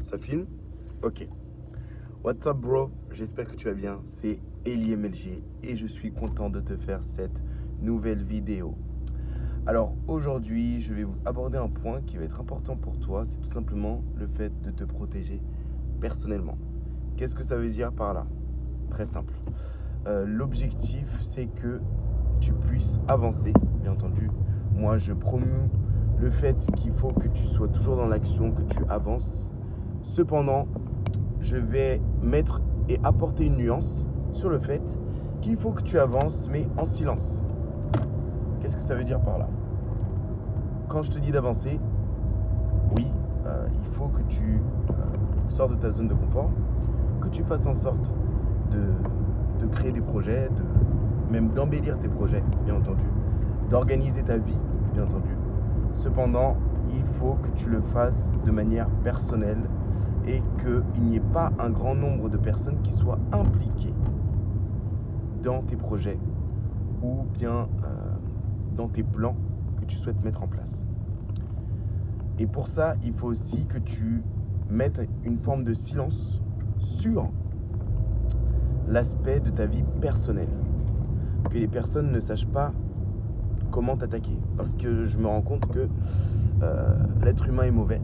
Ça filme? Ok. What's up bro? J'espère que tu vas bien. C'est Eli MLG et je suis content de te faire cette nouvelle vidéo. Alors aujourd'hui, je vais aborder un point qui va être important pour toi. C'est tout simplement le fait de te protéger personnellement. Qu'est-ce que ça veut dire par là? Très simple. L'objectif, c'est que tu puisses avancer, bien entendu. Moi, je promue le fait qu'il faut que tu sois toujours dans l'action, que tu avances. Cependant, je vais mettre et apporter une nuance sur le fait qu'il faut que tu avances, mais en silence. Qu'est-ce que ça veut dire par là? Quand je te dis d'avancer, oui, il faut que tu sortes de ta zone de confort, que tu fasses en sorte de créer des projets, même d'embellir tes projets, bien entendu, d'organiser ta vie, bien entendu. Cependant, il faut que tu le fasses de manière personnelle et qu'il n'y ait pas un grand nombre de personnes qui soient impliquées dans tes projets ou bien dans tes plans que tu souhaites mettre en place. Et pour ça, il faut aussi que tu mettes une forme de silence sur l'aspect de ta vie personnelle. Que les personnes ne sachent pas comment t'attaquer. Parce que je me rends compte que l'être humain est mauvais.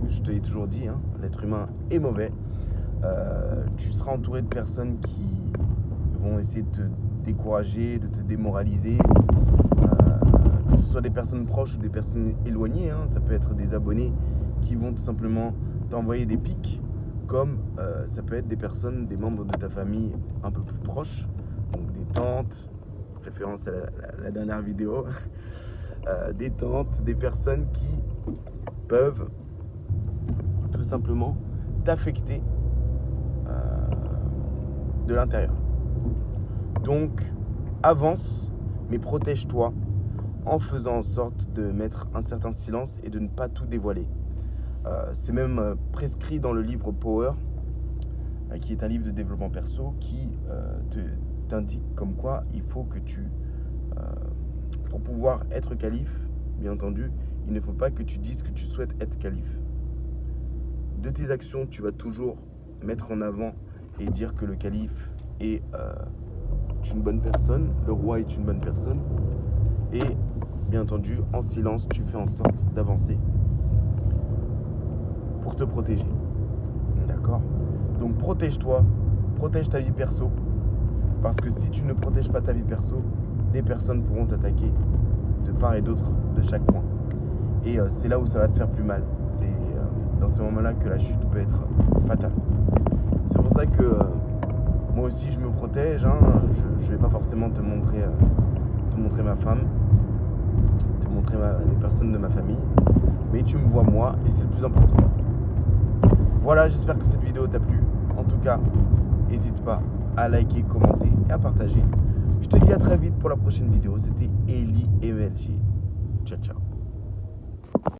Je te l'ai toujours dit, hein, l'être humain est mauvais. Tu seras entouré de personnes qui vont essayer de te décourager, de te démoraliser. Que ce soit des personnes proches ou des personnes éloignées. Hein, ça peut être des abonnés qui vont tout simplement t'envoyer des pics. Comme ça peut être des personnes, des membres de ta famille un peu plus proches. Donc des tantes, référence à la dernière vidéo. Des tantes, des personnes qui peuvent tout simplement t'affecter de l'intérieur. Donc, avance, mais protège-toi en faisant en sorte de mettre un certain silence et de ne pas tout dévoiler. C'est même prescrit dans le livre Power, qui est un livre de développement perso, qui t'indique comme quoi il faut que tu, pour pouvoir être calife, bien entendu, il ne faut pas que tu dises que tu souhaites être calife. De tes actions, tu vas toujours mettre en avant et dire que le calife est une bonne personne, le roi est une bonne personne. Et bien entendu, en silence, tu fais en sorte d'avancer pour te protéger. D'accord? Donc protège-toi, protège ta vie perso. Parce que si tu ne protèges pas ta vie perso, des personnes pourront t'attaquer de part et d'autre de chaque coin. Et c'est là où ça va te faire plus mal. C'est dans ces moments-là que la chute peut être fatale. C'est pour ça que moi aussi je me protège. Hein. Je ne vais pas forcément te montrer ma femme, te montrer les personnes de ma famille. Mais tu me vois moi et c'est le plus important. Voilà, j'espère que cette vidéo t'a plu. En tout cas, n'hésite pas à liker, commenter et à partager. Je te dis à très vite pour la prochaine vidéo. C'était Eli MLG. Ciao, ciao.